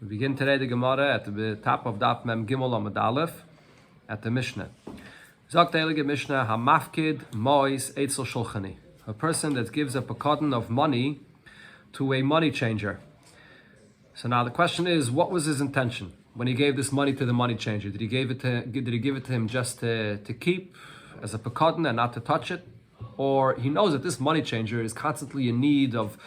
We begin today the Gemara at the top of Daf Mem Gimel Amud Aleph at the Mishnah. Zok the Heilige Mishnah Hamafkid Mois Eitzel Shulchani. A person that gives up a cotton of money to a money changer. So now the question is, what was his intention when he gave this money to the money changer? Did he give it to him just to keep as a pekadon and not to touch it? Or he knows that this money changer is constantly in need of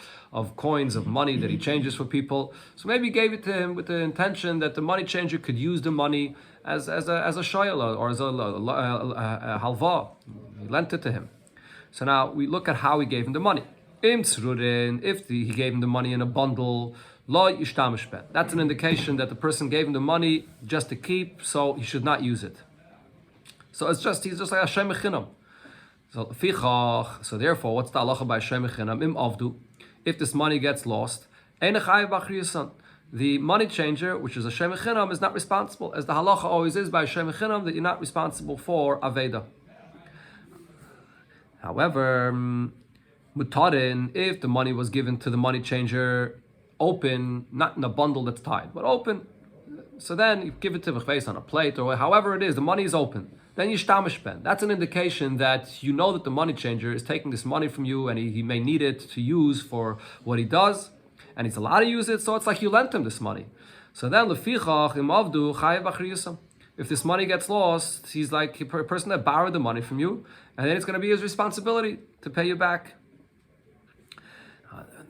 coins, of money that he changes for people. So maybe he gave it to him with the intention that the money changer could use the money as a shoyla or as a halva. He lent it to him. So now we look at how he gave him the money. If he gave him the money in a bundle, that's an indication that the person gave him the money just to keep, so he should not use it. So he's just like a shem mechinam. So therefore, what's the halacha by shem mechinam? Im avdu. If this money gets lost, the money changer, which is a shem mechinam, is not responsible, as the halacha always is by shem mechinam, that you're not responsible for aveda. However, mutarin, if the money was given to the money changer open, not in a bundle that's tied, but open, so then you give it to the face on a plate or however it is, the money is open. Then you shtamish ben. That's an indication that you know that the money changer is taking this money from you and he may need it to use for what he does, and he's allowed to use it, so it's like you lent him this money. So then lefichach imavdu chayav achriyusam. If this money gets lost, he's like a person that borrowed the money from you, and then it's going to be his responsibility to pay you back.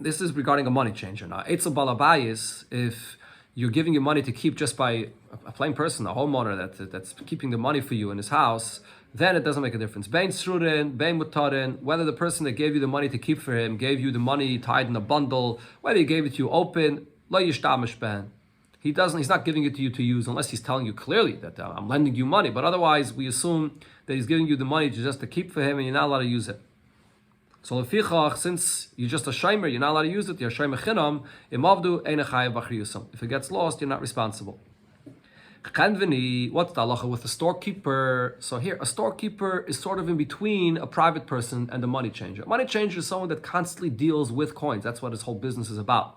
This is regarding a money changer. Now, Eitzel Balabayis, if you're giving your money to keep just by a plain person, a homeowner that's keeping the money for you in his house, then it doesn't make a difference. Bein srurin, bein mutarin, whether the person that gave you the money to keep for him gave you the money tied in a bundle, whether he gave it to you open, lo yishtamish ben. He's not giving it to you to use unless he's telling you clearly that I'm lending you money. But otherwise, we assume that he's giving you the money just to keep for him and you're not allowed to use it. So lefichach, since you're just a shaymer, you're not allowed to use it, you're a shaymer chinam, imavdu ein chayav b'chriyusam. If it gets lost, you're not responsible. What's the halacha with a storekeeper? So here, a storekeeper is sort of in between a private person and a money changer. A money changer is someone that constantly deals with coins. That's what his whole business is about.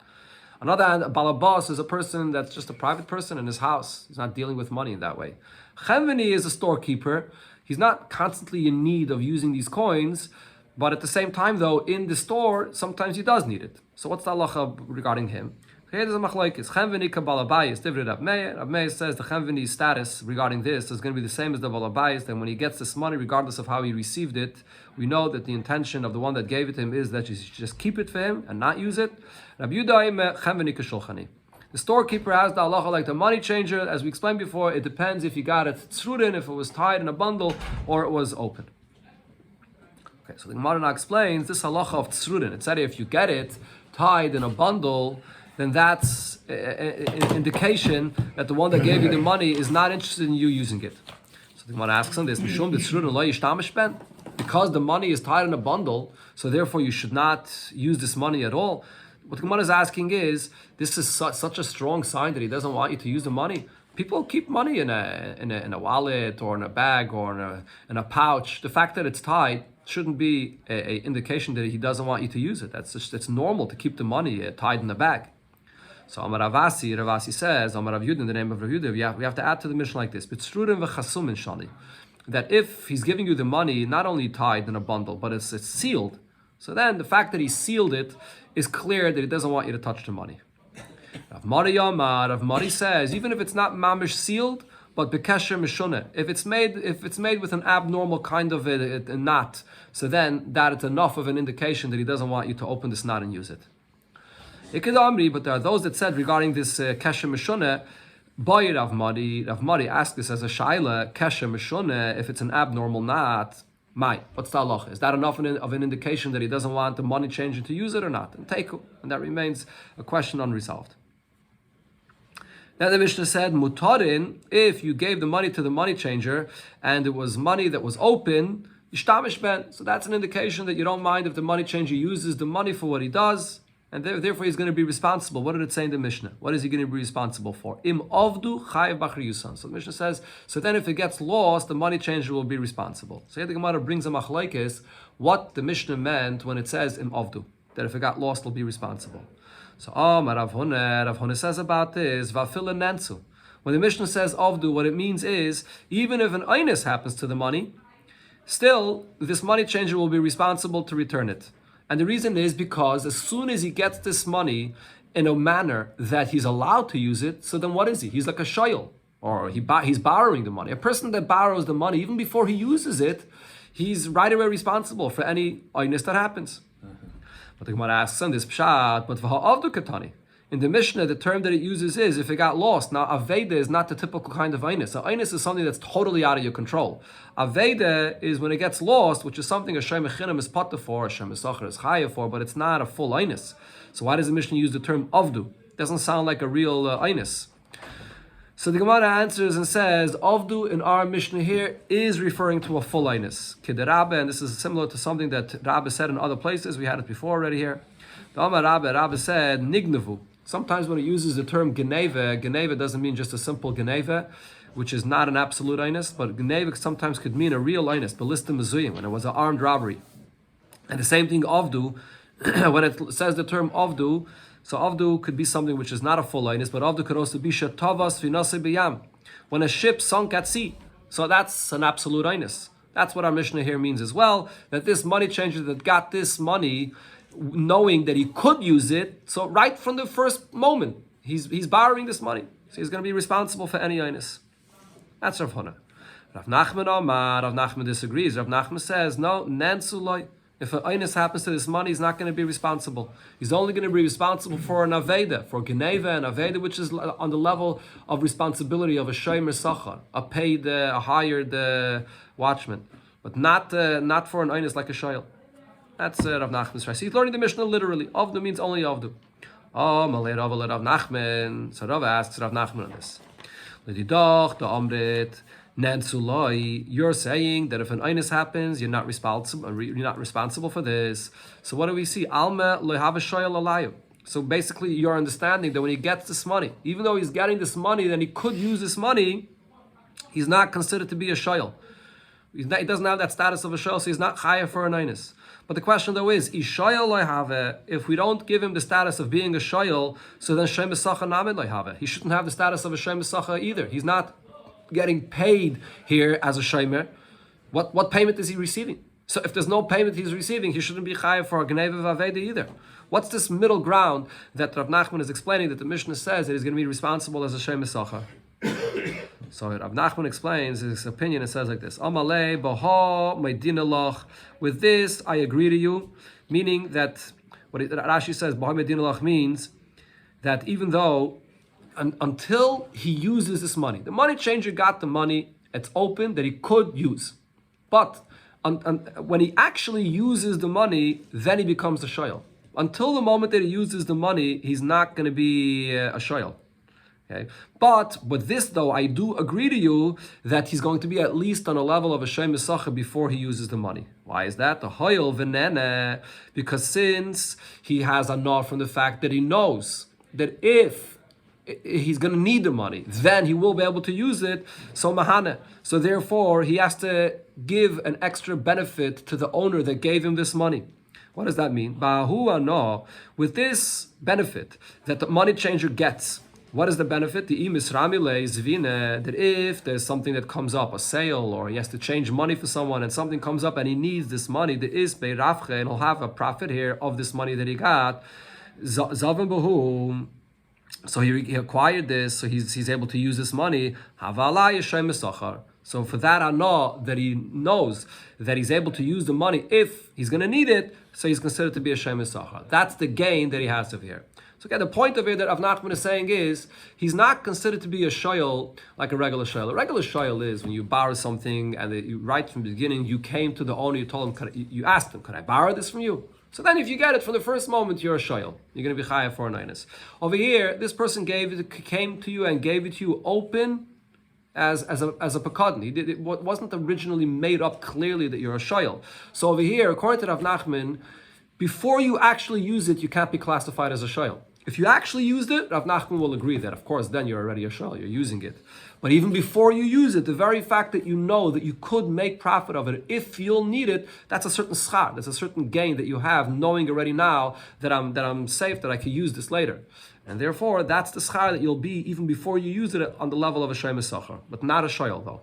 On the other hand, a balabas is a person that's just a private person in his house. He's not dealing with money in that way. Chenveni is a storekeeper. He's not constantly in need of using these coins, but at the same time, though, in the store, sometimes he does need it. So what's the halacha regarding him? Here there's a machlokes. Chenveni kabalabayis. Divrei Rav Meir. Rav Meir says the chenveni status regarding this is going to be the same as the balabayis. Then when he gets this money, regardless of how he received it, we know that the intention of the one that gave it to him is that you should just keep it for him and not use it. Rav Yudaim chenveni kashulchani. The storekeeper has the halacha like the money changer. As we explained before, it depends if you got it tzrurin, if it was tied in a bundle, or it was open. Okay, so the Gemara now explains this halacha of tzrurin. It said if you get it tied in a bundle, then that's an indication that the one that gave you the money is not interested in you using it. So the Gemara asks on this, Mishum the tzrurin lo yishtamish ben? Because the money is tied in a bundle, so therefore you should not use this money at all. What the Gemara is asking is, this is such a strong sign that he doesn't want you to use the money. People keep money in a wallet or in a bag or in a pouch. The fact that it's tied shouldn't be an indication that he doesn't want you to use it. It's normal to keep the money tied in the bag. So Amar Ravasi says, Amar Rav Yud, in the name of Rav Yud, we have to add to the mission like this: that if he's giving you the money not only tied in a bundle, but it's sealed, so then the fact that he sealed it is clear that he doesn't want you to touch the money. Rav Mari says, even if it's not mamish sealed, but bekesher mishuneh, if it's made with an abnormal kind of a knot, so then that is enough of an indication that he doesn't want you to open this knot and use it. But there are those that said regarding this kesher mishuneh, boy Rav Mari asked this as a shaila, kesher mishuneh, if it's an abnormal knot, what's the halacha? Is that enough of an indication that he doesn't want the money changer to use it or not? And that remains a question unresolved. Then the Mishnah said, mutarin, if you gave the money to the money changer and it was money that was open, yishtamish ben. So that's an indication that you don't mind if the money changer uses the money for what he does, and therefore he's going to be responsible. What did it say in the Mishnah? What is he going to be responsible for? Im avdu chayav b'chriyusan. So the Mishnah says, so then if it gets lost, the money changer will be responsible. So here the Gemara brings a machlokes what the Mishnah meant when it says im avdu, that if it got lost, it'll be responsible. So Rav Huna says about this, Vafila Nansu. When the Mishnah says Avdu, what it means is, even if an Einus happens to the money, still, this money changer will be responsible to return it. And the reason is because as soon as he gets this money in a manner that he's allowed to use it, so then what is he? He's like a shayl, or he's borrowing the money. A person that borrows the money, even before he uses it, he's right away responsible for any oinus that happens. But the Gemara asks on this pshat, but v'ha'avdu katani. In the Mishnah, the term that it uses is if it got lost. Now, Aveda is not the typical kind of Einus. Einus is something that's totally out of your control. Aveda is when it gets lost, which is something a Shem Echinam is patta for, a Shem Esachar is chaya for, but it's not a full Einus. So why does the Mishnah use the term Avdu? It doesn't sound like a real Einus. So the Gemara answers and says, Avdu in our Mishnah here is referring to a full Einus. K'derabbe, and this is similar to something that Rabbe said in other places. We had it before already here. The Amar Rabbe said, Nignevu. Sometimes when it uses the term geneva doesn't mean just a simple geneva, which is not an absolute einus, but geneva sometimes could mean a real einus, ballistim mezuyim, when it was an armed robbery. And the same thing avdu, when it says the term avdu, so avdu could be something which is not a full einus, but avdu could also be shetavas finase b'yam, when a ship sunk at sea. So that's an absolute einus. That's what our Mishnah here means as well, that this money changer that got this money, knowing that he could use it, so right from the first moment, he's borrowing this money. So he's going to be responsible for any einus. That's Rav Huna. Rav Nachman disagrees. Rav Nachman says, no, nansuloi. If an einus happens to this money, he's not going to be responsible. He's only going to be responsible for an aveda, for geneva and aveda, which is on the level of responsibility of a shomer sachar, a paid, a hired watchman, but not for an einus like a shayl. That's Rav Nachman's right. So he's learning the Mishnah literally. Avdu means only Avdu. Oh, Malay Rav Nachman. So Rav asks Rav Nachman on this. You're saying that if an einus happens, you're not responsible for this. So what do we see? Alma lehav shoyel alayu. So basically, you're understanding that when he gets this money, even though he's getting this money, then he could use this money, he's not considered to be a shoyel. He doesn't have that status of a shoyel, so he's not chayav for an einus. But the question though is, if we don't give him the status of being a shoyel, so then Shem Esacha Namid Loihave. He shouldn't have the status of a Shem Esacha either. He's not getting paid here as a shomer. What payment is he receiving? So if there's no payment he's receiving, he shouldn't be chayav for a Gneva Vaveda either. What's this middle ground that Rav Nachman is explaining, that the Mishnah says that he's going to be responsible as a Shem Esacha? So Rav Nachman explains his opinion and says like this: Amalei baha meidinalach. With this, I agree to you. Meaning that what Rashi says, baha meidinalach, means that even though until he uses this money, the money changer got the money, it's open that he could use, but when he actually uses the money, then he becomes a shoyel. Until the moment that he uses the money, he's not going to be a shoyel. Okay. But with this though, I do agree to you that he's going to be at least on a level of a Shem Esacha before he uses the money. Why is that? The Hoyel Venene, because since he has a nod from the fact that he knows that if he's going to need the money, then he will be able to use it. So Mahane. So therefore, he has to give an extra benefit to the owner that gave him this money. What does that mean? With this benefit that the money changer gets, what is the benefit? That if there's something that comes up, a sale, or he has to change money for someone, and something comes up and he needs this money, there is beirafche, and he'll have a profit here of this money that he got. So he acquired this, so he's able to use this money. So for that ana, that he knows that he's able to use the money if he's going to need it, so he's considered to be a Shem Esachar. That's the gain that he has over here. So again, the point of it that Rav Nachman is saying is, he's not considered to be a shoyel like a regular shoyel. A regular shoyel is when you borrow something and you, right from the beginning, you came to the owner, you told him, you asked him, could I borrow this from you? So then if you get it from the first moment, you're a shoyel. You're going to be chayav for an einus. Over here, this person came to you and gave it to you open as a pekadon. It wasn't originally made up clearly that you're a shoyel. So over here, according to Rav Nachman, before you actually use it, you can't be classified as a shoyel. If you actually used it, Rav Nachman will agree that, of course, then you're already a shayl, you're using it. But even before you use it, the very fact that you know that you could make profit of it, if you'll need it, that's a certain schar, that's a certain gain that you have, knowing already now that I'm safe, that I can use this later. And therefore, that's the schar that you'll be even before you use it on the level of a shemes sachar, but not a shayl though.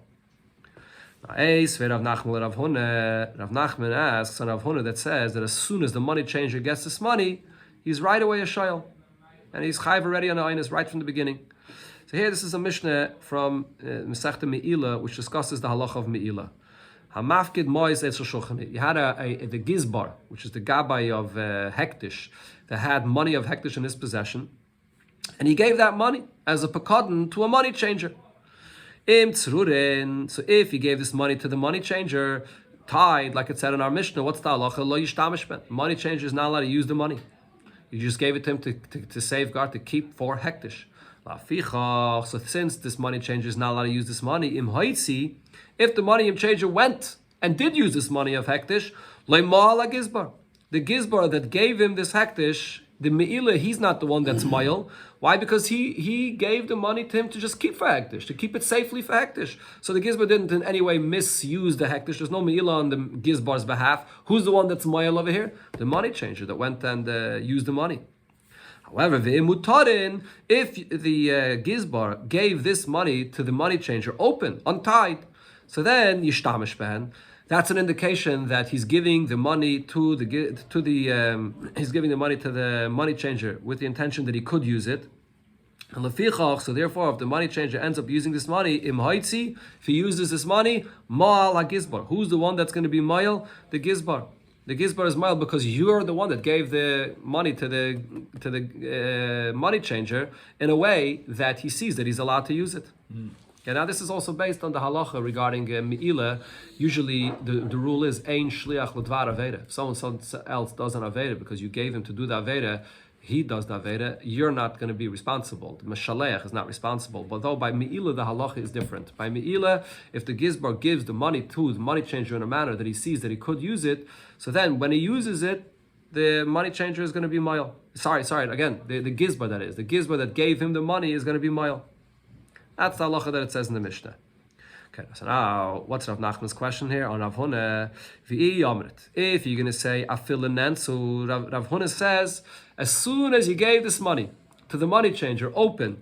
Rav Nachman asks on Rav Huna that says that as soon as the money changer gets this money, he's right away a shayl. And he's chayv already on the Einis right from the beginning. So here, this is a Mishnah from Masechta Me'ila, which discusses the halacha of Me'ila. Hamafkid mois etzel shulchani. You had the gizbar, which is the gabbai of hektish, that had money of hektish in his possession, and he gave that money as a pekadon to a money changer. Im tzrurin. So if he gave this money to the money changer, tied, like it said in our Mishnah, what's the halacha? Lo yishtamish ben. The money changer is not allowed to use the money. You just gave it to him to safeguard, to keep for hektish. So since this money changer is not allowed to use this money, im haitzi, if the money changer went and did use this money of hektish, le'ma'al gizbar. The gizbar that gave him this hektish, the me'ila, he's not the one that's ma'il. Why? Because he gave the money to him to just keep for hektish, to keep it safely for hektish. So the gizbar didn't in any way misuse the hektish. There's no me'ila on the gizbar's behalf. Who's the one that's ma'il over here? The money changer that went and used the money. However, if the gizbar gave this money to the money changer open, untied, so then yishtamish ben. That's an indication that he's giving the money to the money changer with the intention that he could use it. And lefichach, so therefore, if the money changer ends up using this money, im haitzi, if he uses this money, ma'al hagizbar. Who's the one that's going to be ma'al? The gizbar. The gizbar is ma'al because you're the one that gave the money to the money changer in a way that he sees that he's allowed to use it. Okay, now this is also based on the halacha regarding me'ila. Usually the rule is ein shliach l'dvar aveda. If someone else does an aveda because you gave him to do the aveda, he does the aveda, you're not going to be responsible. The meshaleach is not responsible. But though by me'ila the halacha is different. By me'ila, if the gizbar gives the money to the money changer in a manner that he sees that he could use it, so then when he uses it, the money changer is going to be ma'il. Sorry, again, the gizbar that is. The gizbar that gave him the money is going to be ma'il. That's the halacha that it says in the Mishnah. Okay, so now, what's Rav Nachman's question here? On Rav Huna, if you're going to say, afilanen, so Rav Huna says, as soon as you gave this money to the money changer, open,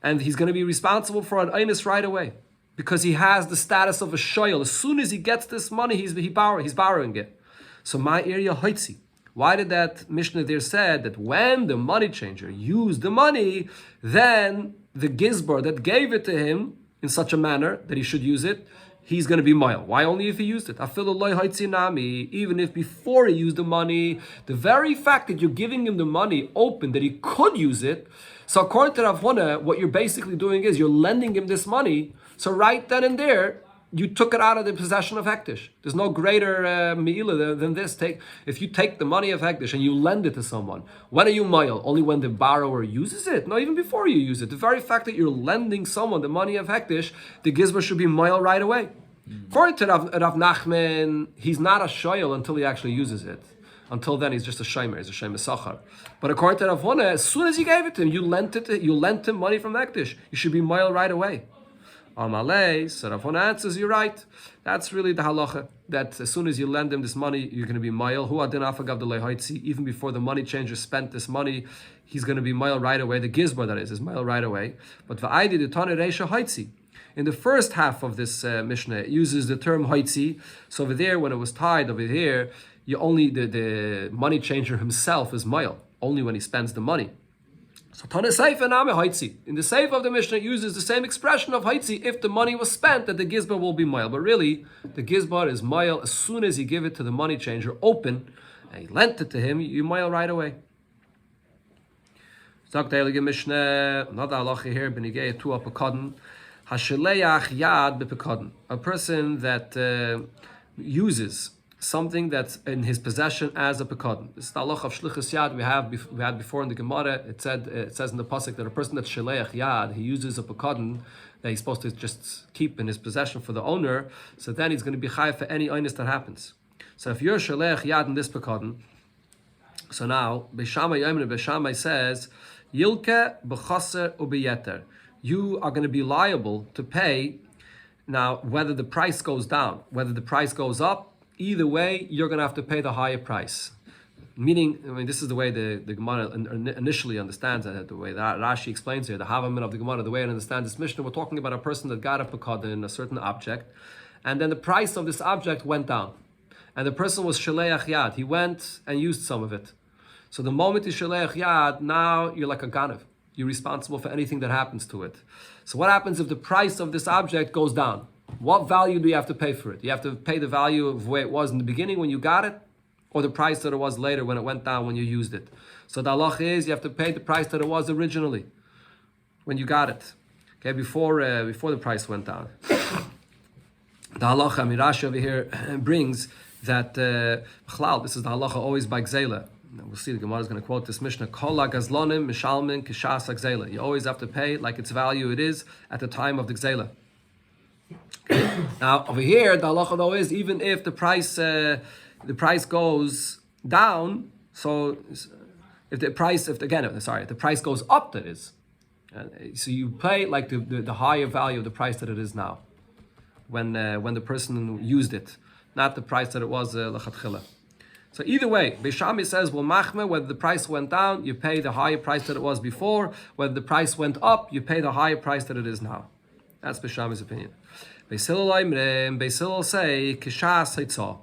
and he's going to be responsible for an einus right away, because he has the status of a shoyl. As soon as he gets this money, he's borrowing it. So my area haitzi. Why did that Mishnah there said that when the money changer used the money, then the gizbar that gave it to him in such a manner that he should use it, he's going to be ma'il. Why only if he used it? Even if before he used the money, the very fact that you're giving him the money open, that he could use it, so according to Rav Huna, what you're basically doing is you're lending him this money, so right then and there, you took it out of the possession of hektish. There's no greater me'ila than this. If you take the money of hektish and you lend it to someone, when are you ma'il? Only when the borrower uses it? No, even before you use it. The very fact that you're lending someone the money of hektish, the gizbar should be ma'il right away. According to Rav Nachman, he's not a shoyl until he actually uses it. Until then, he's just a shaymer. He's a shaymer sachar. But according to Rav Huna, as soon as you gave it to him, you lent him money from hektish. You should be ma'il right away. Amalei, so Rav Huna answers, you're right. That's really the halacha, that as soon as you lend him this money, you're going to be ma'il. Hu adin afagav de lehaitzi. Even before the money changer spent this money, he's going to be ma'il right away. The gizbar, that is ma'il right away. But va'aydi de tane reisha haitzi. In the first half of this Mishnah, it uses the term haitzi. So over there, when it was tied over here, you only the money changer himself is ma'il, only when he spends the money. So Tane Seifa Name Haitzi. In the Seifa of the Mishnah, it uses the same expression of Haitzi if the money was spent, that the gizbar will be ma'il. But really, the gizbar is ma'il as soon as you give it to the money changer open, and he lent it to him, you ma'il right away. Mishnah, another halacha here, Benigei Tu Apekadon, Hasheleach Yad Bepekadon. A person that uses something that's in his possession as a pekadon. This is the halacha of shlichus yad we had before in the Gemara. It says in the pasuk that a person that's sheleach yad, he uses a pekadon that he's supposed to just keep in his possession for the owner. So then he's going to be chayav for any einus that happens. So if you're sheleach yad in this pekadon, so now Beishamai says Yilke b'chaser u'beyeter. You are going to be liable to pay. Now, whether the price goes down, whether the price goes up, either way, you're going to have to pay the higher price. Meaning, I mean, this is the way the Gemara initially understands it, the way that Rashi explains here, the Havamin of the Gemara, the way it understands this Mishnah. We're talking about a person that got a pekada in a certain object, and then the price of this object went down. And the person was Shaleach Yad. He went and used some of it. So the moment you Shaleach Yad, now you're like a Ganav. You're responsible for anything that happens to it. So what happens if the price of this object goes down? What value do you have to pay for it? You have to pay the value of where it was in the beginning when you got it, or the price that it was later when it went down when you used it. So the halach is you have to pay the price that it was originally when you got it. Okay, before the price went down. The halacha Mirashi over here brings that this is the halacha always by Gzela. We'll see the Gemara is going to quote this Mishnah. Kol gazlonim mishalmin kishas Gzela. You always have to pay like its value it is at the time of the Gzela. Okay. Now over here, the halacha though is even if the price goes down, so if the price goes up, that is, so you pay like the higher value of the price that it is now, when the person used it, not the price that it was lechatchila. So either way, Beis Shammai says, well, machme, whether the price went down, you pay the higher price that it was before. Whether the price went up, you pay the higher price that it is now. That's Beis Shammai's opinion. Beis Hillel say, kishas haitzah.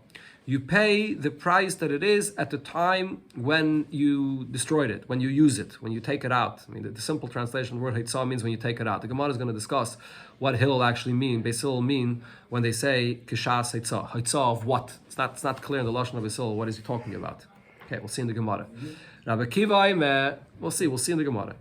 You pay the price that it is at the time when you destroyed it, when you use it, when you take it out. I mean, the simple translation of the word haitzah means when you take it out. The Gemara is going to discuss what Hillel actually mean. Beis Hillel mean when they say kishas haitzah. Haitzah of what? It's not clear in the lashon of Beis Hillel. What is he talking about? Okay, we'll see in the Gemara. Rabbi Akiva, we'll see in the Gemara.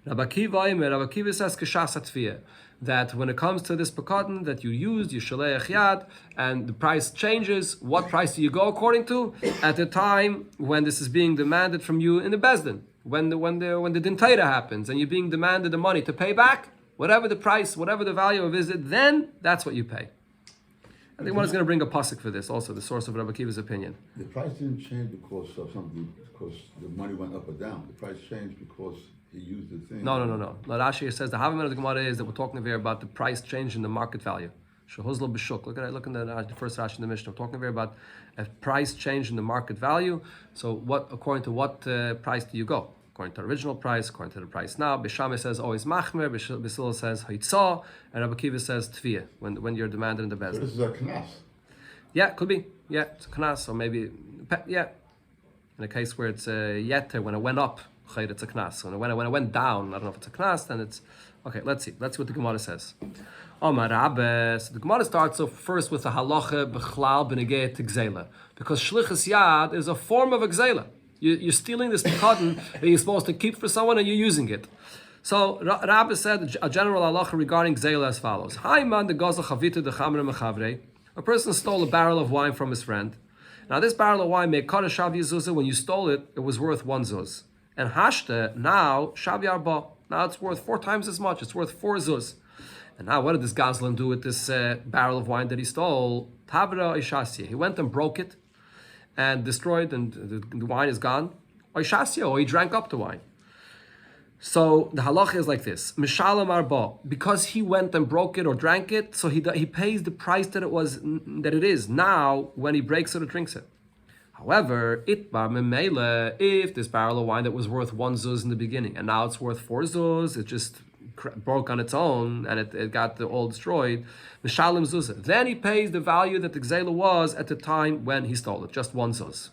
Rabbi Akiva says kishas hatviyah. That when it comes to this pekadon that you used, you shaleach yad, and the price changes, what price do you go according to? At the time when this is being demanded from you in the bezdin, when the din Torah happens, and you're being demanded the money to pay back, whatever the price, whatever the value of it, then that's what you pay. I think one is going to bring a pasuk for this, also the source of Rabbi Akiva's opinion. The price didn't change because of something, because the money went up or down. The price changed because he used the thing. No. Rashi says the Havamin of the Gemara is that we're talking here about the price change in the market value. Shehuzlo b'shuk. Look in the first Rashi in the Mishnah. We're talking here about a price change in the market value. So according to what price do you go? According to the original price, according to the price now. Beis Shammai says always machmer, Beis Hillel says haitzah, and Rabbi Akiva says tviyah, when you're demanded in the bezdin. So this is a knas. Yeah, could be. Yeah, it's a knas, or maybe, yeah. In a case where it's a yeter, when it went up, it's a knas. When it went down, I don't know if it's a knas, then it's, okay, let's see. Let's see what the Gemara says. Omar Rabbe, so the Gemara starts off first with the halacha b'chlal b'negei t'gzela. Because shlichus yad is a form of a gzela. You're stealing this cotton that you're supposed to keep for someone and you're using it. So Rabbi said a general halacha regarding gzela as follows. Haiman de gazel chavita de chamre mechavre. A person stole a barrel of wine from his friend. Now this barrel of wine made kada shav yizuzah. When you stole it, it was worth 1 zuz. And hashte, now shav yarba. Now it's worth 4 times as much. It's worth 4 zuz. And now what did this gazlan do with this barrel of wine that he stole? Tavra ishasya. He went and broke it and destroyed, and the wine is gone. Or he drank up the wine. So the halacha is like this: Mishalam arba, because he went and broke it or drank it, so he pays the price that it is now when he breaks it or drinks it. However, itbar memele, if this barrel of wine that was worth 1 zuz in the beginning and now it's worth 4 zuz, it just broke on its own and it got all destroyed. Mishalim zuzah. Then he pays the value that the gzela was at the time when he stole it, just 1 zuz.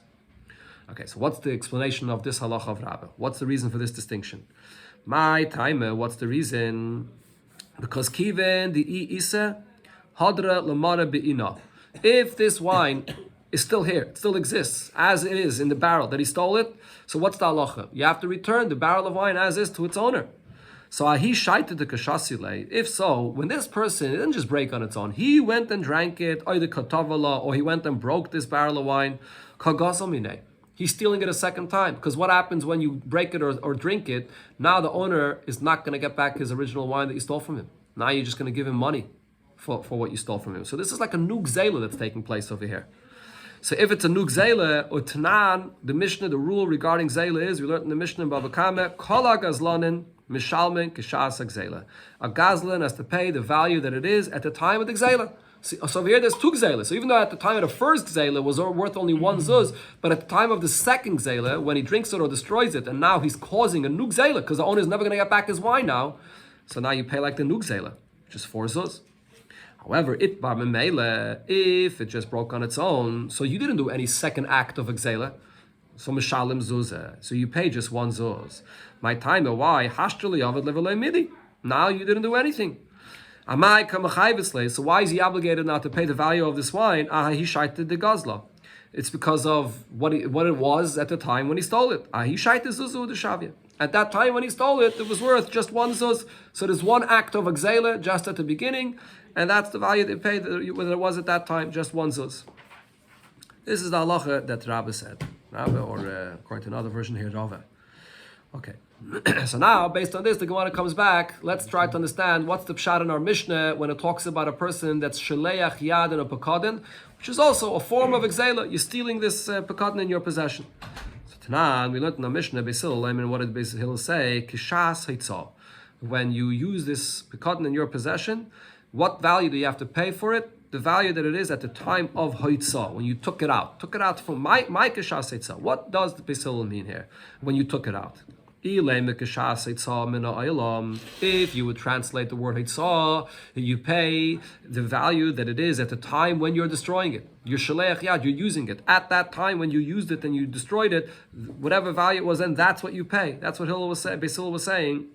Okay, so what's the explanation of this halacha of Rabbah? What's the reason for this distinction? My timer, what's the reason? Because kiven the isa hadra lamara beina. If this wine is still here, it still exists as it is in the barrel that he stole it, so what's the halacha? You have to return the barrel of wine as is to its owner. So he shaited the kashasile. If so, when this person didn't just break on its own, he went and drank it, or the katavala, or he went and broke this barrel of wine, kagasamine. He's stealing it a second time. Because what happens when you break it or drink it? Now the owner is not going to get back his original wine that you stole from him. Now you're just going to give him money for what you stole from him. So this is like a new gzela that's taking place over here. So if it's a new gzela or tanan, the Mishnah, the rule regarding gzela is, we learned in the Mishnah in Bava Metzia, kol gazlanin mishalmin kishas gzela. A gazlan has to pay the value that it is at the time of the gzela. So over here there's two gzela. So even though at the time of the first gzela was worth only one zuz, but at the time of the second gzela, when he drinks it or destroys it, and now he's causing a new gzela, because the owner is never going to get back his wine now, so now you pay like the new gzela, which is 4 zuz. However, Bava Metzia, if it just broke on its own, so you didn't do any second act of a gzela, so mishalim zuzah, so you pay just 1 zuz. My time, why? Hashtali avad levelay midi. Now you didn't do anything. Amai kamachayvislay. So why is he obligated now to pay the value of this wine? He shaited the gazla. It's because of what it was at the time when he stole it. He shaited zuzu the shavia. At that time when he stole it, it was worth just 1 zuz. So there's one act of a gzela just at the beginning, and that's the value they paid, whether it was at that time, just 1 zuz. This is the halacha that Rabbi said. Rabbi, or according to another version here, Rava. Okay. So now, based on this, the Gemara comes back. Let's try to understand what's the pshat in our Mishnah when it talks about a person that's sheleach yad in a pekadin, which is also a form of exela. You're stealing this pekadin in your possession. So Tanan, we learned in our Mishnah, Beis Hillel, what did Beis Hillel say? Kishas hitzah. When you use this pekadin in your possession, what value do you have to pay for it? The value that it is at the time of hitzah, when you took it out. Took it out from my kishas hitzah. What does the Beis Hillel mean here? When you took it out. If you would translate the word hitzah, you pay the value that it is at the time when you're destroying it. You're shaleach yad, you're using it. At that time when you used it and you destroyed it, whatever value it was, then that's what you pay. That's what Beis Hillel was saying.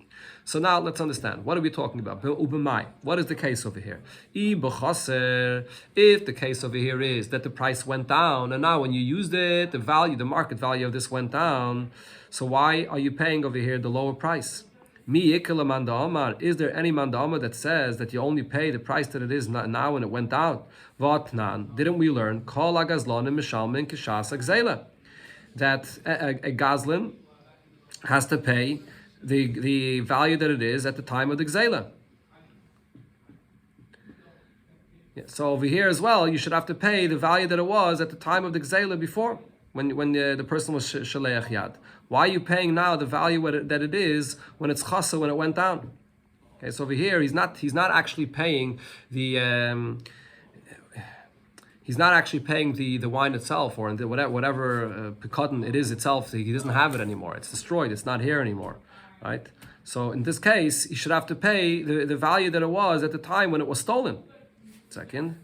So now let's understand. What are we talking about? What is the case over here? If the case over here is that the price went down, and now when you used it, the market value of this went down, so why are you paying over here the lower price? Is there any mandama that says that you only pay the price that it is now when it went down? Didn't we learn that a gazlan has to pay the value that it is at the time of the gzela? Yeah, so over here as well, you should have to pay the value that it was at the time of the gzela before, when the person was shaleach yad. Why are you paying now the value that it is when it's chasa, when it went down? Okay, so over here he's not actually paying the wine itself, or whatever pekadin it is itself. He doesn't have it anymore. It's destroyed. It's not here anymore. Right? So in this case, he should have to pay the value that it was at the time when it was stolen. Second.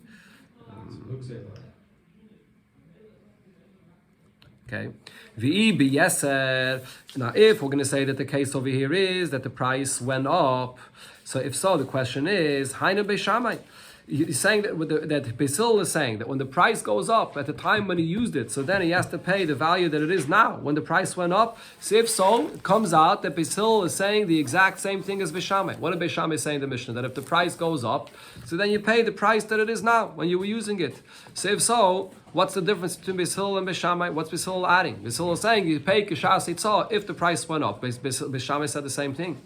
Okay. Now, if we're going to say that the case over here is that the price went up, so if so, the question is, Haina Beishamai. He's saying that Beis Hillel is saying that when the price goes up at the time when he used it, so then he has to pay the value that it is now when the price went up. So if so, it comes out that Beis Hillel is saying the exact same thing as Beis Shammai. What did Beis Shammai say in the Mishnah? That if the price goes up, so then you pay the price that it is now when you were using it. So if so, what's the difference between Beis Hillel and Beis Shammai? What's Beis Hillel adding? Beis Hillel is saying you pay kishas hitzah if the price went up. Beis Shammai said the same thing.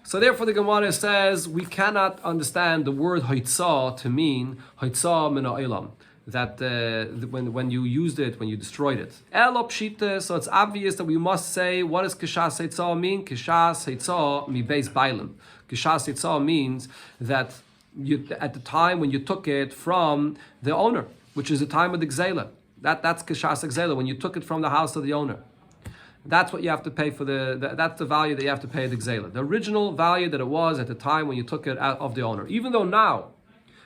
So therefore, the Gemara says we cannot understand the word haitzah to mean haitzah min ha'olam, that when you used it, when you destroyed it. Elo pshita, so it's obvious that we must say, what does kishas haitzah mean? Kishas haitzah mi beis bailim. Kishas haitzah means that at the time when you took it from the owner, which is the time of the gzela. That's kishas gzela, when you took it from the house of the owner. That's what you have to pay for that's the value that you have to pay the gzela. The original value that it was at the time when you took it out of the owner. Even though now,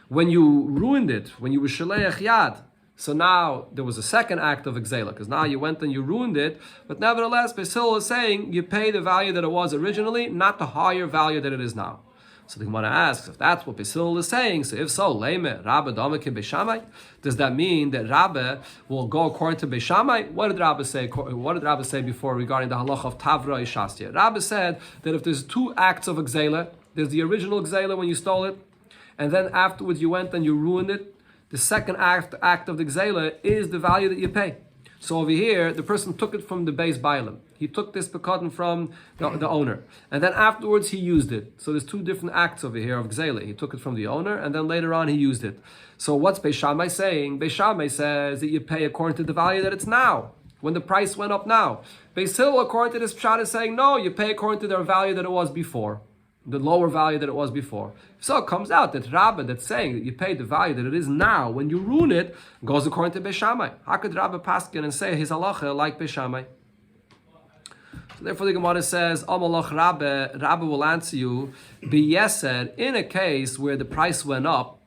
when you ruined it, when you were shaleach yad, so now there was a second act of gzela, because now you went and you ruined it, but nevertheless, Beis Hillel is saying you pay the value that it was originally, not the higher value that it is now. So the Gemara asks, if that's what Beis Hillel is saying, so if so, Leime, Rabbe Domeke Beis Shammai, does that mean that Rabbe will go according to Beis Shammai? What did Rabbe say? What did Rabbe say before regarding the halacha of Tavra Ishastia? Rabbe said that if there's two acts of gzela, there's the original gzela when you stole it, and then afterwards you went and you ruined it, the second act of the gzela is the value that you pay. So over here, the person took it from the Beis Bailim, He took this pekadon from the owner, and then afterwards he used it. So there's two different acts over here of gzela. He took it from the owner, and then later on he used it. So what's Beis Shammai saying? Beis Shammai says that you pay according to the value that it's now, when the price went up now. Beis Hillel, according to this pshat, is saying no, you pay according to the value that it was before, the lower value that it was before. So it comes out that Rabba that's saying that you pay the value that it is now when you ruin it goes according to Beis Shammai. How could Rabba paskin and say his halacha like Beis Shammai? So therefore the Gemara says, Amalach Rabba will answer you, B'yeser, in a case where the price went up,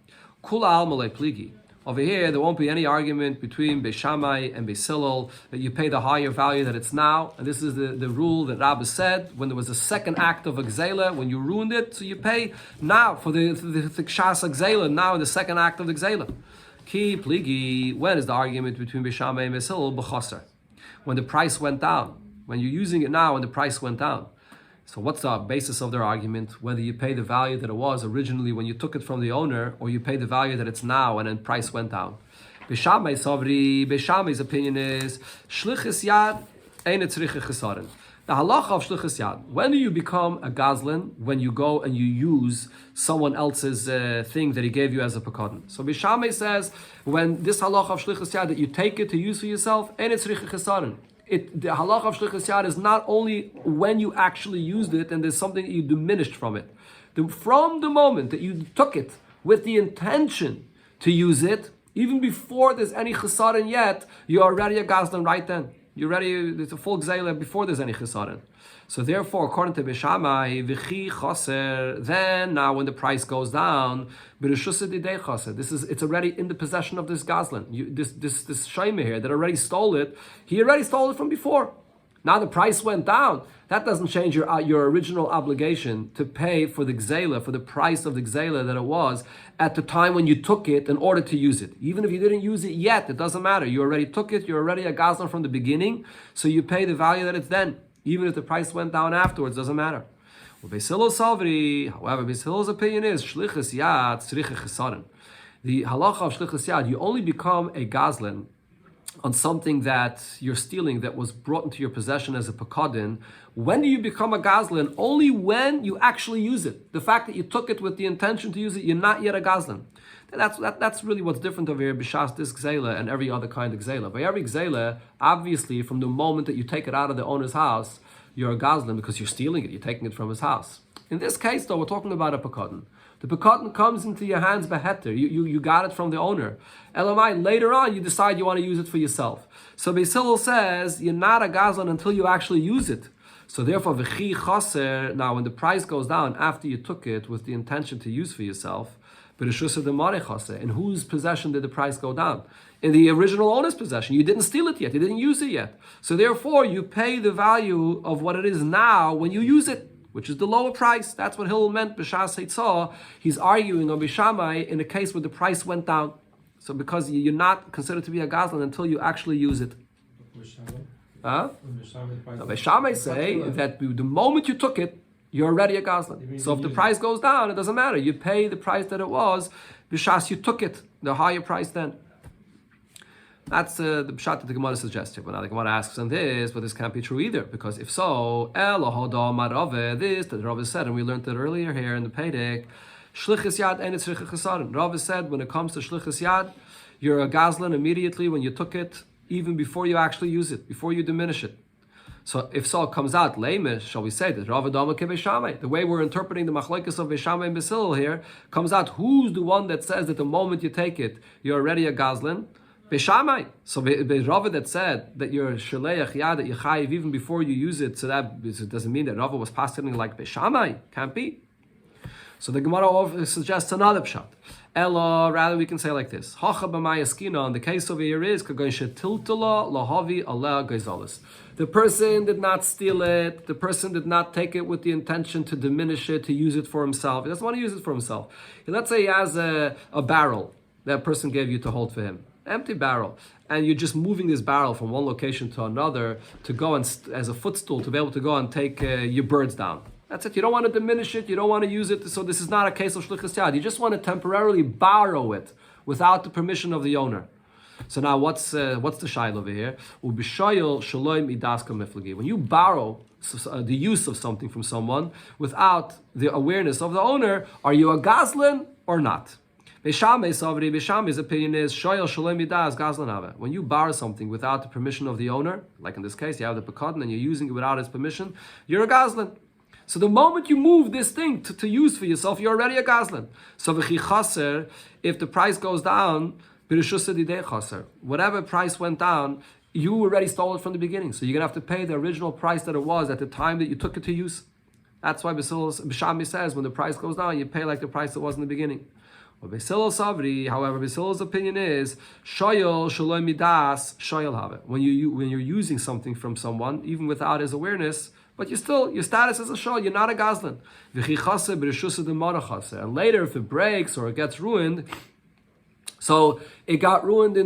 Kula Almalei Pligi. Over here, there won't be any argument between Beis Shammai and Beis Hillel that you pay the higher value that it's now. And this is the rule that Rabbi said when there was a second act of a gzela, when you ruined it, so you pay now for the kshas gzela, now in the second act of the gzela. Ki pligi, when is the argument between Beis Shammai and Beis Hillel? B'chaser. When the price went down. When you're using it now and the price went down. So what's the basis of their argument? Whether you pay the value that it was originally when you took it from the owner, or you pay the value that it's now and then price went down. Beis Shammai's opinion is shlichus yad ein tzricha chesaron. The halacha of shlichus yad. When do you become a gazlan? When you go and you use someone else's thing that he gave you as a pekadon. So Beis Shammai says when this halacha of shlichus yad that you take it to use for yourself, ein tzricha chesaron. The halacha of shlichus yad is not only when you actually used it and there's something that you diminished from it. From the moment that you took it with the intention to use it, even before there's any chesaron yet, you're already a gazlan right then. You're ready, it's a full gzela before there's any chesaron. So therefore, according to Beis Shammai, v'chi chaser, then now when the price goes down, it's already in the possession of this gazlan. This shayme here that already stole it, he already stole it from before. Now the price went down. That doesn't change your original obligation to pay for the gzela, for the price of the gzela that it was at the time when you took it in order to use it. Even if you didn't use it yet, it doesn't matter. You already took it, you're already a gazlan from the beginning, so you pay the value that it's then. Even if the price went down afterwards, doesn't matter. Beis Hillel salvri, however, Beis Hillel's opinion is shlichus yad tzricha chesaron. The halacha of shlichus yad, you only become a gazlan on something that you're stealing that was brought into your possession as a pekadon. When do you become a gazlan? Only when you actually use it. The fact that you took it with the intention to use it, you're not yet a gazlan. That's really what's different over here, b'shas this gzela and every other kind of gzela. By every gzela, obviously, from the moment that you take it out of the owner's house, you're a gazlan because you're stealing it, you're taking it from his house. In this case, though, we're talking about a pekadon. The pekadon comes into your hands beheter. You got it from the owner. Elamai, later on, you decide you want to use it for yourself. So Beis Hillel says, you're not a gazlan until you actually use it. So therefore, v'chi chaser, now when the price goes down after you took it with the intention to use for yourself, but in whose possession did the price go down? In the original owner's possession. You didn't steal it yet. You didn't use it yet. So therefore, you pay the value of what it is now when you use it, which is the lower price. That's what Hillel meant. B'shas Heitzah, he's arguing on Beis Shammai in a case where the price went down. So because you're not considered to be a gazlan until you actually use it. Now, Beis Shammai say that the moment you took it, you're already a gazlan. So if the price goes down, it doesn't matter. You pay the price that it was, b'shas you took it, the higher price then. That's the pshat that the Gemara suggests here. But now the Gemara asks on this, but this can't be true either, because if so, this that Rav said, and we learned it earlier here in the Pedic, shlichus yad and it's shlichus chesaron. Rav said when it comes to shlichus yad, you're a gazlan immediately when you took it, even before you actually use it, before you diminish it. So if so it comes out, leimesh, shall we say that Rav Adama ke Beis Shammai, the way we're interpreting the machlokes of Beis Shammai and Beis Hillel here, comes out, who's the one that says that the moment you take it, you're already a gazlan? Beis Shammai. So Rav that said that you're shaleach yad, that you're chayiv even before you use it, so that it doesn't mean that Rav was passing like Beis Shammai. Can't be. So the Gemara suggests another pshat. Ella, rather we can say like this. Hacha b'mayaskina, and the case over here is tiltala lahavi ala geizalis. The person did not steal it. The person did not take it with the intention to diminish it, to use it for himself. He doesn't want to use it for himself. Let's say he has a barrel that person gave you to hold for him. Empty barrel. And you're just moving this barrel from one location to another to go and as a footstool to be able to go and take your birds down. That's it. You don't want to diminish it. You don't want to use it. So this is not a case of shlichus yad. You just want to temporarily borrow it without the permission of the owner. So now what's the shaila over here? Ubishayil shaloim idaska miflagi. When you borrow the use of something from someone without the awareness of the owner, are you a gazlan or not? Beishamai's opinion is shoyel shaloim idas gazlan ave. When you borrow something without the permission of the owner, like in this case, you have the pekadon and you're using it without his permission, you're a gazlan. So the moment you move this thing to use for yourself, you're already a gazlan. So v'chi chaser, if the price goes down, whatever price went down, you already stole it from the beginning. So you're going to have to pay the original price that it was at the time that you took it to use. That's why Bishami says when the price goes down, you pay like the price it was in the beginning. However, Basilo's opinion is shoyel shalom midas shoyel have. When you're using something from someone, even without his awareness, but your status is a shoyel, you're not a gazlan. And later, if it breaks or it gets ruined, so it got ruined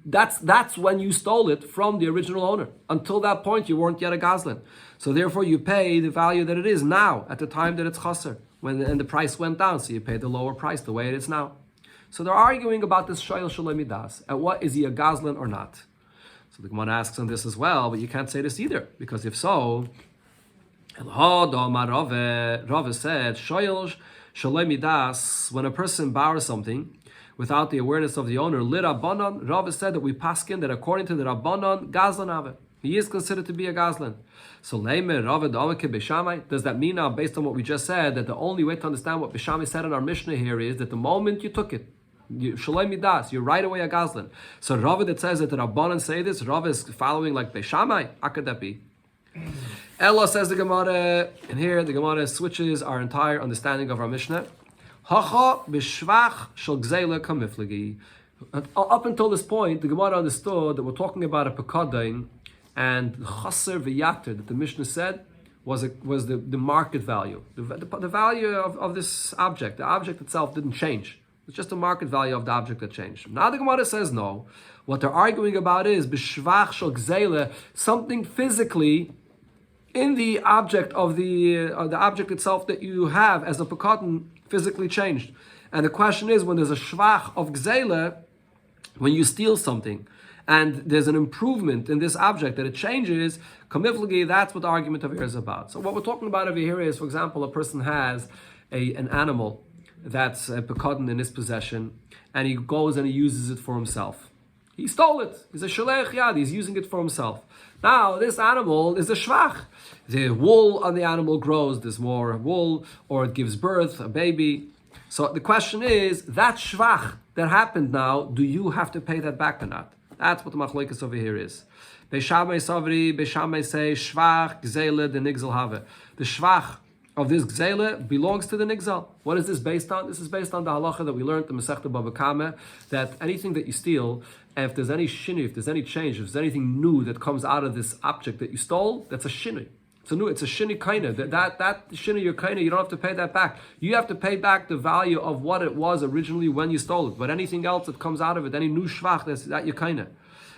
that's when you stole it from the original owner. Until that point, you weren't yet a gazlan. So therefore, you pay the value that it is now at the time that it's chaser, and the price went down. So you pay the lower price the way it is now. So they're arguing about this shoyel shalom midas. And what is he a gazlan or not? So the Gemara asks on this as well, but you can't say this either, because if so, Rava said shoyel shalom midas, when a person borrows something without the awareness of the owner, Rabbanan, Rava said that we paskin that according to the Rabbanan, gazlan ave. He is considered to be a gazlan. So Leimer, Rava, Da'amake, Beishamai, does that mean now, based on what we just said, that the only way to understand what Beishamai said in our Mishnah here is that the moment you took it, Shalom Midas, you're right away a gazlan. So Rava that says that the Rabbanan say this, Rava is following like Beishamai, how could that be? Ella says the Gemara, and here the Gemara switches our entire understanding of our Mishnah. Hacha b'shvach shel gzeila kamiflagi. Up until this point, the Gemara understood that we're talking about a pekadon, and the chaser v'yater that the Mishnah said was the market value, the value of this object. The object itself didn't change. It's just the market value of the object that changed. Now the Gemara says no. What they're arguing about is b'shvach shel gzeila, something physically in the object of the object itself that you have as a pekadon physically changed. And the question is, when there's a shvach of gzeila, when you steal something, and there's an improvement in this object that it changes, kamiflagi, that's what the argument over here is about. So what we're talking about over here is, for example, a person has an animal that's a pekadon in his possession, and he goes and he uses it for himself. He stole it. He's a shalech yad. He's using it for himself. Now, this animal is a shvach. The wool on the animal grows. There's more wool, or it gives birth, a baby. So the question is, that shvach that happened now, do you have to pay that back or not? That's what the machlokes over here is. Beishamai savri, Beishamai say, shvach gzeile de nigzel have. The shvach of this gzeile belongs to the nigzel. What is this based on? This is based on the halacha that we learned in Masechta Bava Metzia, that anything that you steal, and if there's any shinui, if there's any change, if there's anything new that comes out of this object that you stole, that's a shinui. It's a shinui kaina. That shinui your kaina, you don't have to pay that back. You have to pay back the value of what it was originally when you stole it. But anything else that comes out of it, any new shvach, that's that your kaina.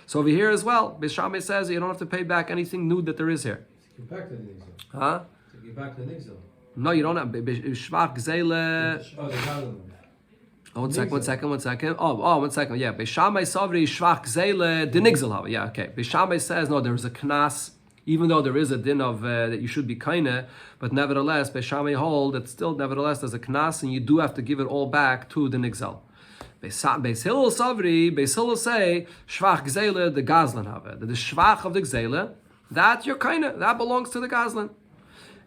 So over here as well, Beis Shammai says you don't have to pay back anything new that there is here. Get back to the nigzel. Huh? Get back to the nigzel. No, you don't have shvach gzeile. Oh, the galon. Oh, one second. Oh, 1 second. Yeah, Beis Shammai savri shvach gzeile de nigzel have. Yeah, okay. Beis Shammai says no, there is a knas, even though there is a din of that you should be kaina, but nevertheless, Beis Shammai hold that still nevertheless there's a knas, and you do have to give it all back to the nigzel. Beis Hillel savri, Beis Hillel say shvach gzeile the gazlan have. The shvach of the gzeile, that your kaina, that belongs to the gazlan.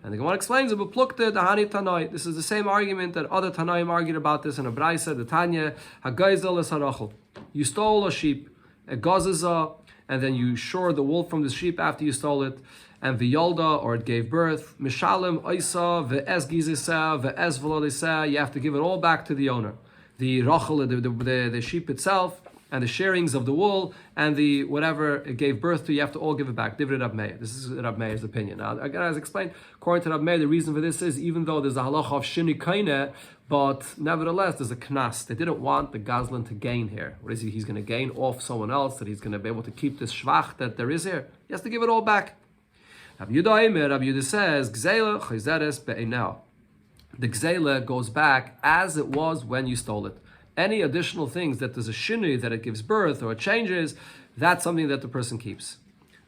And the Gemara explains it, but plukte the hani tanoi. This is the same argument that other tanoim argued about this in a brayse. The Tanya hagayzel es harachel. You stole a sheep, a gazeza, and then you shore the wool from the sheep after you stole it, and v'yolda, or it gave birth. Mishalem oisa ve'es gizisa ve'es velodisa. You have to give it all back to the owner. The rachel, the sheep itself, and the sharings of the wool, and the whatever it gave birth to, you have to all give it back. Divrei Rab Meir. This is Rab Meir's opinion. Now, again, as explained, according to Rab Meir, the reason for this is, even though there's a halacha of shini kaine, but nevertheless, there's a knas. They didn't want the gazlan to gain here. What is he? He's going to gain off someone else, that he's going to be able to keep this shvach that there is here. He has to give it all back. Rabbi Yehuda says, Gzeila chayzeres be'enau. The gzeila goes back as it was when you stole it. Any additional things that there's a shinui, that it gives birth or it changes, that's something that the person keeps.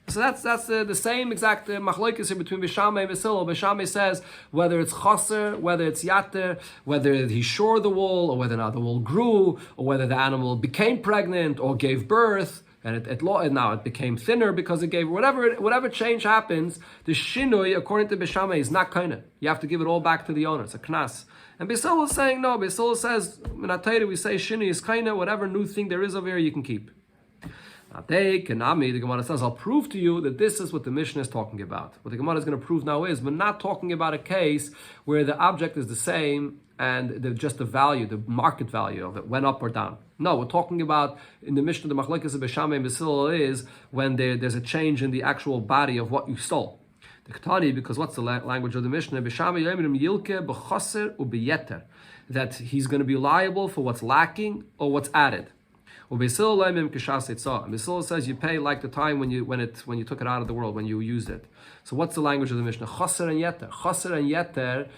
So that's the same exact machlokes here between Bishamai and Basil. Bishamai says whether it's chaser, whether it's yater, whether he shored the wool, or whether or not the wool grew, or whether the animal became pregnant or gave birth, and now it became thinner because it gave whatever change happens. The shinui, according to Bishamai, is not kaina. You have to give it all back to the owner. It's a knas. And Basil is saying no. Basil says in Atayra we say shinui is kaina. Whatever new thing there is over here, you can keep. The Gemara says, I'll prove to you that this is what the Mishnah is talking about. What the Gemara is going to prove now is, we're not talking about a case where the object is the same and just the value, the market value of it went up or down. No, we're talking about, in the Mishnah, the Machlekes of Beshamai and Basil is when there's a change in the actual body of what you stole. The Ketani, because what's the language of the Mishnah? Beshamai Yomrim Yilke B'chaser U'Beyeter, that he's going to be liable for what's lacking or what's added. And Basil says you pay like the time when you took it out of the world, when you used it. So what's the language of the Mishnah? Chaser and yeter. Chaser and yeter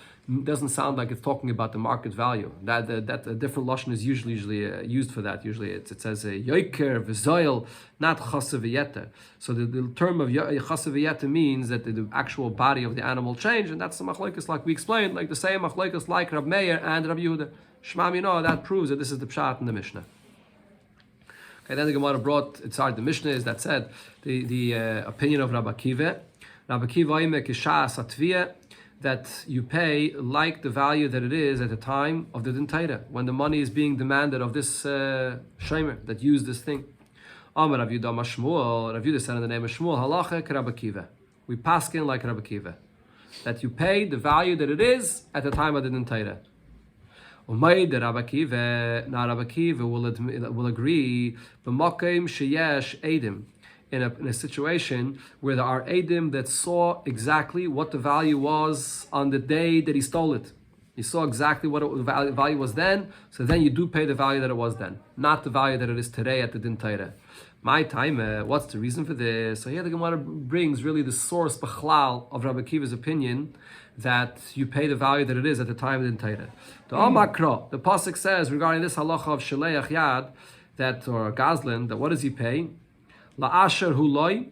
doesn't sound like it's talking about the market value. That a different lashon is usually used for that. Usually it says yoiker v'zoil, not chaser v'yeter. So the term of chaser v'yeter means that the actual body of the animal changed, and that's the machlokes like we explained, like the same machlokes like Rab Meir and Rab Yehuda. Shmam, that proves that this is the pshat in the Mishnah. Okay, then the Gemara brought, the Mishnah is that said, the opinion of Rabbi Akiva. Rabbi Akiva Kishas Atviyah, that you pay like the value that it is at the time of the Din Torah, when the money is being demanded of this shomer that used this thing. Amar Rav Yudah Shmuel, Rav Yudah said in the name of Shmuel, Halacha Rabbi Akiva. We paskin like Rabbi Akiva, that you pay the value that it is at the time of the Din Torah. Rabbi Akiva will agree in a situation where there are edim that saw exactly what the value was on the day that he stole it. He saw exactly what the value was then, so then you do pay the value that it was then, not the value that it is today at the Din Torah. My time, what's the reason for this? So here the Gemara brings really the source b'chlal of Rabbi Akiva's opinion that you pay the value that it is at the time of the Din Torah. The pasuk says regarding this halacha of sheleach yad, that or gazlan, that what does he pay? La'asher huloi,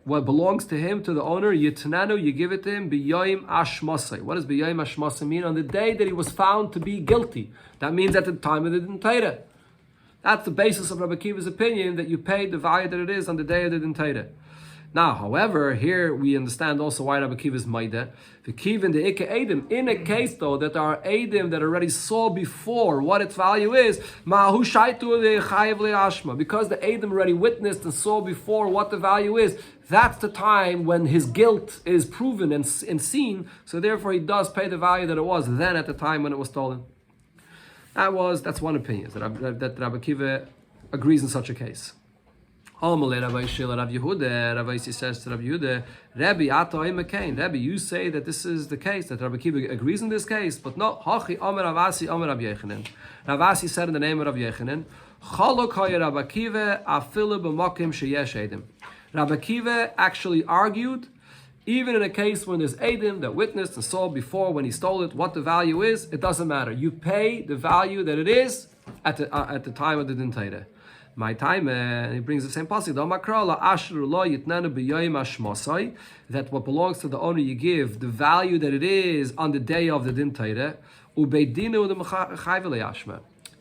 what belongs to him, to the owner, yitnanu, you give it to him, b'yoyim ashmasai. What does b'yoyim ashmasai mean? On the day that he was found to be guilty. That means at the time of the Din Torah. That's the basis of Rabbi Akiva's opinion, that you pay the value that it is on the day of the Din Torah. Now, however, here we understand also why Rabbi Akiva is Maida. The Kivin, the Ike Edim, in a case though that there are Edim that already saw before what its value is, Ma'ahu Shaitu Le'chayev Le'ashma, because the Edim already witnessed and saw before what the value is, that's the time when his guilt is proven and seen, so therefore he does pay the value that it was then at the time when it was stolen. That's one opinion, that Rabbi Akiva agrees in such a case. Rabbi says to Rabbi Yehuda, Rabbi, you say that this is the case, that Rabbi Akiva agrees in this case, but no, Hachi Omer Ravasi Omer Rabbi Yechanan. Ravasi said in the name of Rabbi Yechanan, Chalok Haya Rabbi Akiva Afilu B'Makim Sheyesh Edim. Rabbi Akiva actually argued, even in a case when there's Edim that witnessed and saw before when he stole it, what the value is, it doesn't matter. You pay the value that it is at the time of the Din Torah. My time, he brings the same passage. That what belongs to the owner you give the value that it is on the day of the Din Torah.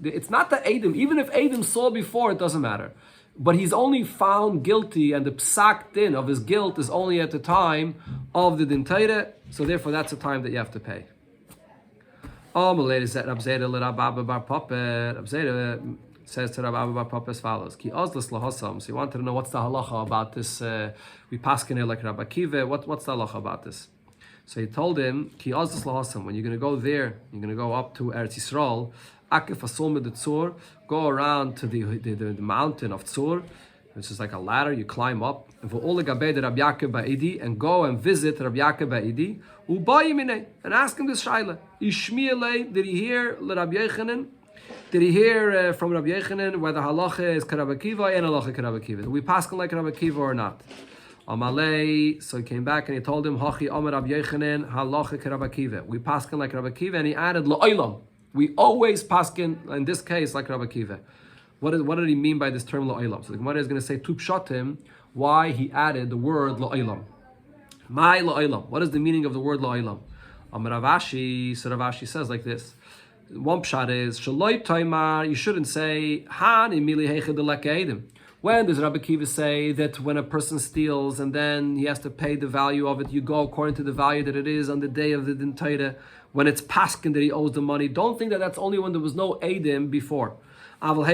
It's not the Edom. Even if Edom saw before, it doesn't matter. But he's only found guilty, and the psak din of his guilt is only at the time of the Din Torah. So therefore, that's the time that you have to pay. Says to Rabbi Bar Papa as follows: Ki ozlas lahasam. So you wanted to know what's the halacha about this? We paskin it like Rabbi Akiva. What's the halacha about this? So he told him, Ki ozlas lahasam. When you're going to go there, you're going to go up to Eretz Yisrael. Akif asol the Tzur. Go around to the mountain of Tzur, which is like a ladder. You climb up. And go and visit Rabbi Yaakov Ba'idi. And ask him this shaila. Ishmielei, did he hear Rabbi Yechanan? Did he hear from Rabbi Yechanan whether halacha is Rabbi Akiva and halacha Rabbi Akiva? Do we pass like Rabbi Akiva or not? Amalei, so he came back and he told him, Hachi Amar Rabbi Yechanan halacha Rabbi Akiva. We pass like Rabbi Akiva, and he added la'olam. We always paskin, in this case, like Rabbi Akiva. What did he mean by this term lo'olam? So the Gemara is going to say tu pshatim, why he added the word lo'olam. My lo'olam. What is the meaning of the word lo'olam? Rav Ashi, so Rav Ashi says like this. One pshat is shaloi taimar. You shouldn't say han imili heichad lekedim. When does Rabbi Akiva say that when a person steals and then he has to pay the value of it, you go according to the value that it is on the day of the Din Torah, when it's paskin that he owes the money? Don't think that that's only when there was no edim before. But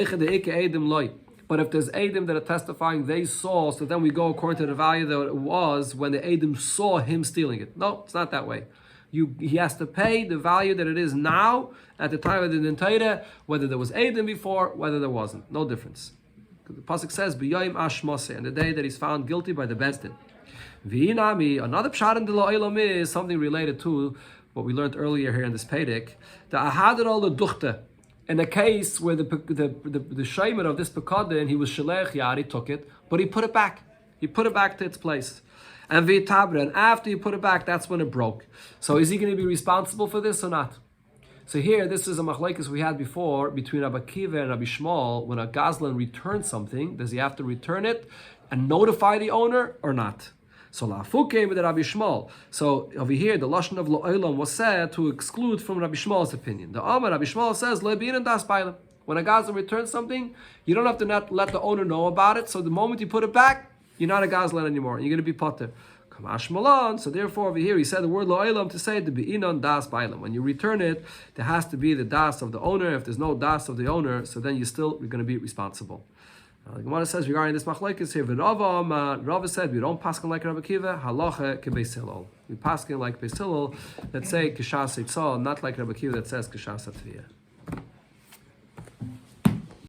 if there's edim that are testifying they saw, so then we go according to the value that it was when the edim saw him stealing it. No, it's not that way. He has to pay the value that it is now at the time of the Din Torah, whether there was edim before, whether there wasn't. No difference. The pasuk says, "B'yoyim ashmose," and the day that he's found guilty by the bezdin. V'inami, another pshat in the lo'olam is something related to what we learned earlier here in this Pedic. The ahadol the duchte, in a case where the shayman of this pekadin, he was shalech yad, he took it, but he put it back. He put it back to its place. And v'tabra, and after you put it back, that's when it broke. So is he going to be responsible for this or not? So here, this is a machlekes we had before between Rabbi Akiva and Rabbi Shmuel. When a gazlan returns something, does he have to return it and notify the owner or not? So la'afu came with Rabbi Shmuel. So over here, the lashon of lo'olam was said to exclude from Rabbi Shmuel's opinion. The Amar Rabbi Shmuel says le'bin and das bailam. When a gazlan returns something, you don't have to not let the owner know about it. So the moment you put it back, you're not a gazlan anymore. You're going to be potter. So therefore over here he said the word lo'olam to say to be inon das bailam. When you return it, there has to be the das of the owner. If there's no das of the owner, so then you're going to be responsible. The Gemara says regarding this machlekes here, Rava said we don't paskin like Rabbi Akiva, halacha kebeis Hillel. We paskin like Beis Hillel that say kishas eitzah, not like Rabbi Akiva that says kishas atviyah.